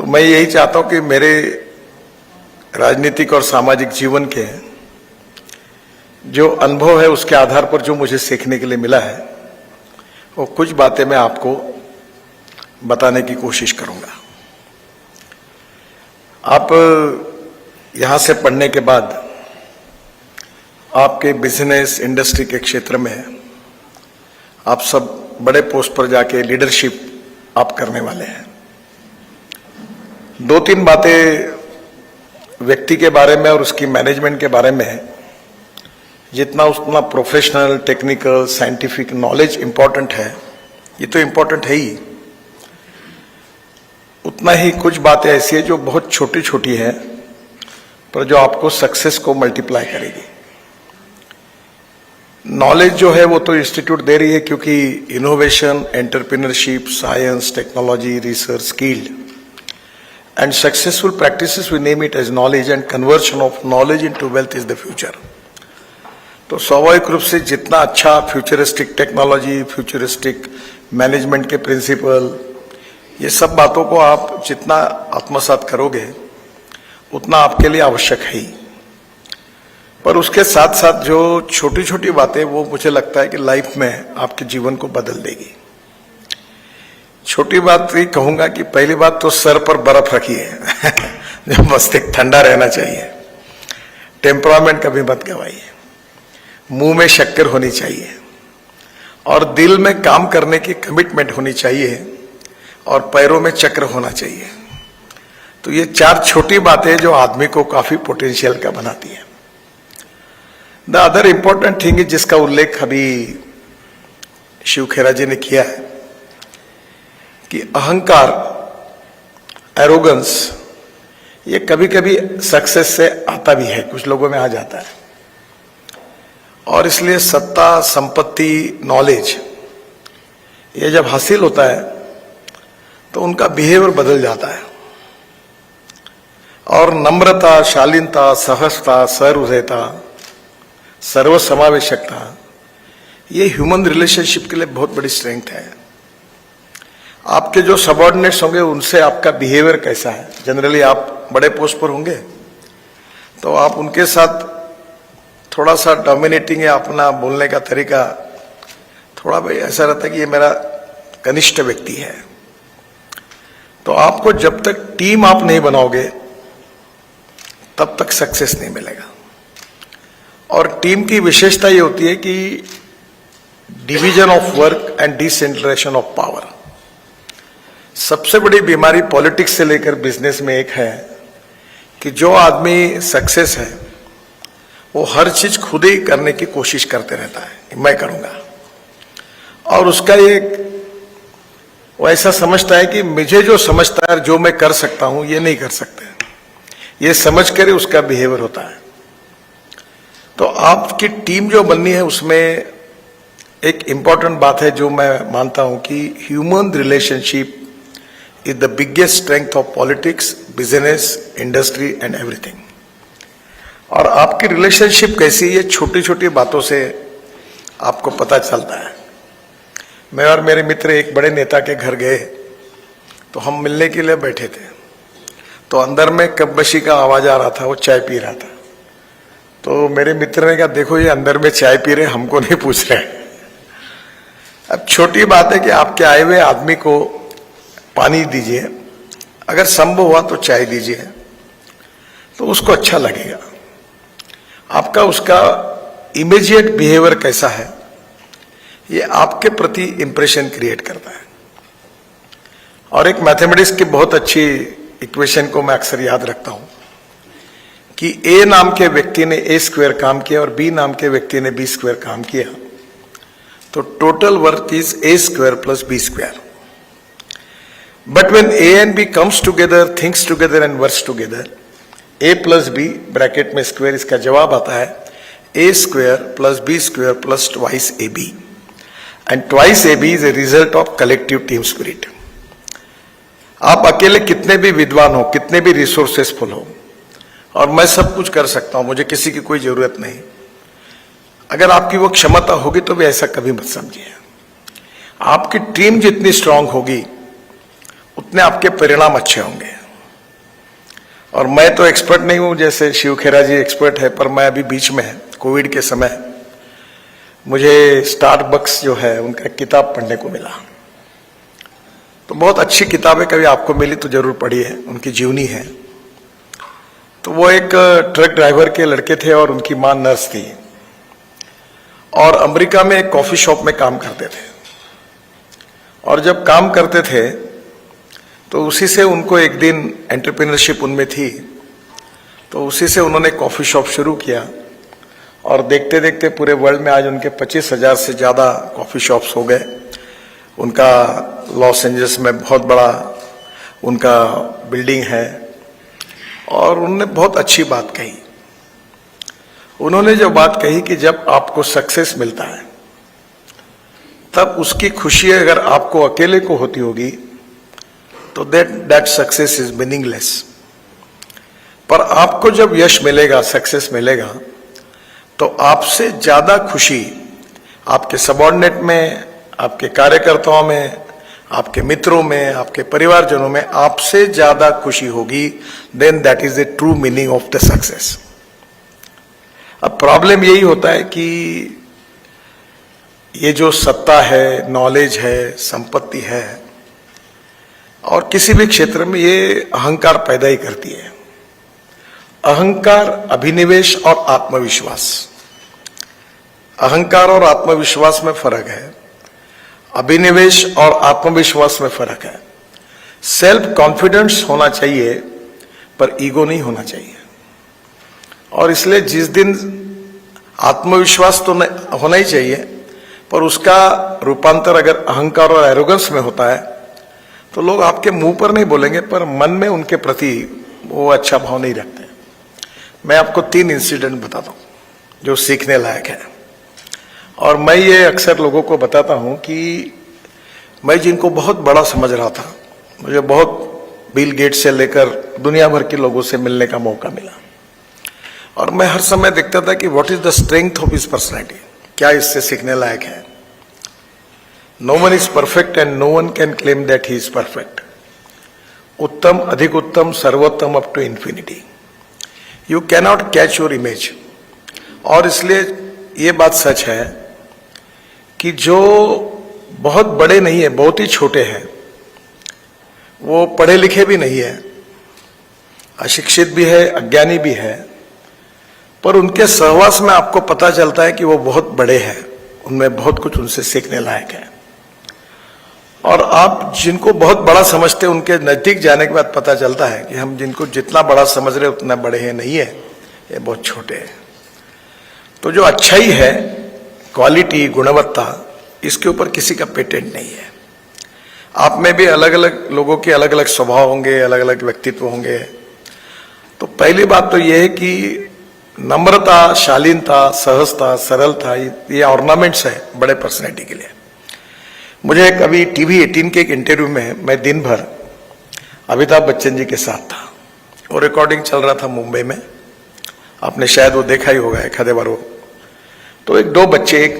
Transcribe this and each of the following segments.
तो मैं यही चाहता हूं कि मेरे राजनीतिक और सामाजिक जीवन के जो अनुभव है उसके आधार पर जो मुझे सीखने के लिए मिला है वो कुछ बातें मैं आपको बताने की कोशिश करूंगा। आप यहां से पढ़ने के बाद आपके बिजनेस इंडस्ट्री के क्षेत्र में आप सब बड़े पोस्ट पर जाके लीडरशिप आप करने वाले हैं। दो तीन बातें व्यक्ति के बारे में और उसकी मैनेजमेंट के बारे में है। जितना उतना professional, technical, scientific knowledge important है, ये तो इंपॉर्टेंट है ही, उतना ही कुछ बातें ऐसी है जो बहुत छोटी छोटी है पर जो आपको सक्सेस को मल्टीप्लाई करेगी। नॉलेज जो है वो तो इंस्टीट्यूट दे रही है, क्योंकि innovation, entrepreneurship, science, technology, research, skill and successful practices, we name it as knowledge, and conversion of knowledge into wealth is the future. तो स्वाभाविक रूप से जितना अच्छा फ्यूचरिस्टिक टेक्नोलॉजी, फ्यूचरिस्टिक मैनेजमेंट के प्रिंसिपल, ये सब बातों को आप जितना आत्मसात करोगे उतना आपके लिए आवश्यक है ही। पर उसके साथ साथ जो छोटी छोटी बातें, वो मुझे लगता है कि लाइफ में आपके जीवन को बदल देगी। छोटी बात ये कहूंगा कि पहली बात तो सर पर बर्फ रखिए जो मस्तिष्क ठंडा रहना चाहिए, टेम्परामेंट कभी मत गवाइए, मुंह में शक्कर होनी चाहिए और दिल में काम करने की कमिटमेंट होनी चाहिए और पैरों में चक्र होना चाहिए। तो ये चार छोटी बातें जो आदमी को काफी पोटेंशियल का बनाती है। द अदर इंपॉर्टेंट थिंग, जिसका उल्लेख अभी शिव खेरा जी ने किया है, कि अहंकार, एरोगेंस, ये कभी कभी सक्सेस से आता भी है, कुछ लोगों में आ जाता है। और इसलिए सत्ता, संपत्ति, नॉलेज, ये जब हासिल होता है तो उनका बिहेवियर बदल जाता है। और नम्रता, शालीनता, सहजता, सहृदयता, सर्वसमावेशकता, ये ह्यूमन रिलेशनशिप के लिए बहुत बड़ी स्ट्रेंथ है। आपके जो सबऑर्डिनेट्स होंगे उनसे आपका बिहेवियर कैसा है, जनरली आप बड़े पोस्ट पर होंगे तो आप उनके साथ थोड़ा सा डोमिनेटिंग है, अपना बोलने का तरीका थोड़ा भाई ऐसा रहता है कि ये मेरा कनिष्ठ व्यक्ति है। तो आपको जब तक टीम आप नहीं बनाओगे तब तक सक्सेस नहीं मिलेगा। और टीम की विशेषता ये होती है कि division of work and decentralisation of power. सबसे बड़ी बीमारी पॉलिटिक्स से लेकर बिजनेस में एक है कि जो आदमी सक्सेस है वो हर चीज खुद ही करने की कोशिश करते रहता है कि मैं करूंगा, और उसका एक वो ऐसा समझता है कि मुझे जो समझता है, जो मैं कर सकता हूं, ये नहीं कर सकते, ये समझ कर उसका बिहेवियर होता है। तो आपकी टीम जो बननी है उसमें एक इंपॉर्टेंट बात है जो मैं मानता हूं कि human relationship is the biggest strength of politics, business, industry and everything. और आपकी रिलेशनशिप कैसी है, छोटी छोटी बातों से आपको पता चलता है। मैं और मेरे मित्र एक बड़े नेता के घर गए तो हम मिलने के लिए बैठे थे, तो अंदर में कपबशी का आवाज आ रहा था, वो चाय पी रहा था। तो मेरे मित्र ने कहा, देखो ये अंदर में चाय पी रहे, हमको नहीं पूछ रहे। अब छोटी बात है कि आपके आए हुए आदमी को पानी दीजिए, अगर संभव हुआ तो चाय दीजिए, तो उसको अच्छा लगेगा। आपका उसका इमीडिएट बिहेवियर कैसा है, ये आपके प्रति इंप्रेशन क्रिएट करता है। और एक मैथमेटिक्स की बहुत अच्छी इक्वेशन को मैं अक्सर याद रखता हूं कि ए नाम के व्यक्ति ने ए स्क्वायर काम किया और बी नाम के व्यक्ति ने बी स्क्वायर काम किया, तो total work is A square plus B square. But when A and B comes together, thinks together and works together, A plus B bracket में स्क्वायर, इसका जवाब आता है A square plus B square plus twice A B, and twice A B is a result of collective team spirit. आप अकेले कितने भी विद्वान हो, कितने भी रिसोर्सेसफुल हो, और मैं सब कुछ कर सकता हूं, मुझे किसी की कोई जरूरत नहीं, अगर आपकी वो क्षमता होगी तो भी ऐसा कभी मत समझिए। आपकी टीम जितनी स्ट्रांग होगी उतने आपके परिणाम अच्छे होंगे। और मैं तो एक्सपर्ट नहीं हूं, जैसे शिव खेरा जी एक्सपर्ट है, पर मैं अभी बीच में है, कोविड के समय मुझे स्टारबक्स जो है उनका किताब पढ़ने को मिला। तो बहुत अच्छी किताब है, कभी आपको मिली तो जरूर पढ़िए, उनकी जीवनी है। तो वो एक ट्रक ड्राइवर के लड़के थे और उनकी मां नर्स थी और अमेरिका में एक कॉफी शॉप में काम करते थे। और जब काम करते थे तो उसी से उनको एक दिन एंटरप्रेन्योरशिप उनमें थी, तो उसी से उन्होंने कॉफी शॉप शुरू किया और देखते देखते पूरे वर्ल्ड में आज उनके 25,000 से ज्यादा कॉफी शॉप्स हो गए। उनका लॉस एंजल्स में बहुत बड़ा उनका बिल्डिंग है। और उन्होंने बहुत अच्छी बात कही। उन्होंने जो बात कही कि जब आपको सक्सेस मिलता है तब उसकी खुशी अगर आपको अकेले को होती होगी तो दैट सक्सेस इज मीनिंगलेस। पर आपको जब यश मिलेगा, सक्सेस मिलेगा, तो आपसे ज्यादा खुशी आपके सबऑर्डिनेट में, आपके कार्यकर्ताओं में, आपके मित्रों में, आपके परिवारजनों में आपसे ज्यादा खुशी होगी। Then that is the true meaning of the success. अब प्रॉब्लम यही होता है कि ये जो सत्ता है, नॉलेज है, संपत्ति है, और किसी भी क्षेत्र में ये अहंकार पैदा ही करती है। अहंकार, अभिनिवेश और आत्मविश्वास। अहंकार और आत्मविश्वास में फर्क है, अभिनिवेश और आत्मविश्वास में फर्क है। सेल्फ कॉन्फिडेंस होना चाहिए पर ईगो नहीं होना चाहिए। और इसलिए जिस दिन आत्मविश्वास तो होना ही चाहिए, पर उसका रूपांतर अगर अहंकार और एरोगेंस में होता है तो लोग आपके मुंह पर नहीं बोलेंगे पर मन में उनके प्रति वो अच्छा भाव नहीं रखते। मैं आपको 3 इंसिडेंट बताता हूं जो सीखने लायक है। और मैं ये अक्सर लोगों को बताता हूं कि मैं जिनको बहुत बड़ा समझ रहा था, मुझे बहुत बिल गेट से लेकर दुनिया भर के लोगों से मिलने का मौका मिला और मैं हर समय देखता था कि what is the strength of his personality, क्या इससे सीखने लायक है। No one is perfect and no one can claim that he is perfect. उत्तम, अधिक उत्तम, सर्वोत्तम up to infinity. You cannot catch your image. और इसलिए ये बात सच है कि जो बहुत बड़े नहीं है, बहुत ही छोटे हैं, वो पढ़े लिखे भी नहीं है, अशिक्षित भी है, अज्ञानी भी है, पर उनके सहवास में आपको पता चलता है कि वो बहुत बड़े हैं, उनमें बहुत कुछ उनसे सीखने लायक है। और आप जिनको बहुत बड़ा समझते हैं उनके नजदीक जाने के बाद पता चलता है कि हम जिनको जितना बड़ा समझ रहे उतना बड़े हैं नहीं है, ये बहुत छोटे हैं। तो जो अच्छाई है, क्वालिटी, गुणवत्ता, इसके ऊपर किसी का पेटेंट नहीं है। आप में भी अलग अलग लोगों के अलग अलग स्वभाव होंगे, अलग अलग व्यक्तित्व होंगे। तो पहली बात तो यह है कि नम्रता, शालीनता, सहजता, सरलता, ये ऑर्नामेंट्स है बड़े पर्सनैलिटी के लिए। मुझे कभी टीवी 18 के एक इंटरव्यू में मैं दिन भर अमिताभ बच्चन जी के साथ था। वो रिकॉर्डिंग चल रहा था मुंबई में, आपने शायद वो देखा ही होगा एक आधे बार। वो तो 2 बच्चे, एक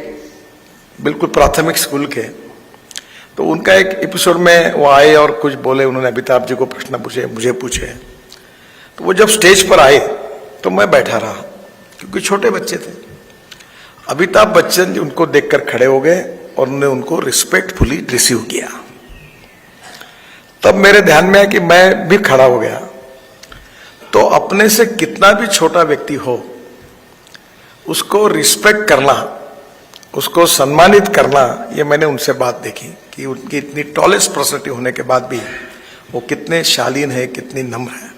बिल्कुल प्राथमिक स्कूल के, तो उनका एक एपिसोड में वो आए और कुछ बोले, उन्होंने अमिताभ जी को प्रश्न पूछे, मुझे पूछे। तो वो जब स्टेज पर आए तो मैं बैठा रहा क्योंकि छोटे बच्चे थे। अमिताभ बच्चन जी उनको देखकर खड़े हो गए और उन्होंने उनको रिस्पेक्टफुली रिसीव किया। तब मेरे ध्यान में आया कि मैं भी खड़ा हो गया। तो अपने से कितना भी छोटा व्यक्ति हो, उसको रिस्पेक्ट करना, उसको सम्मानित करना, ये मैंने उनसे बात देखी कि उनकी इतनी टॉलेस्ट पर्सनैलिटी होने के बाद भी वो कितने शालीन है, कितनी नम्र है।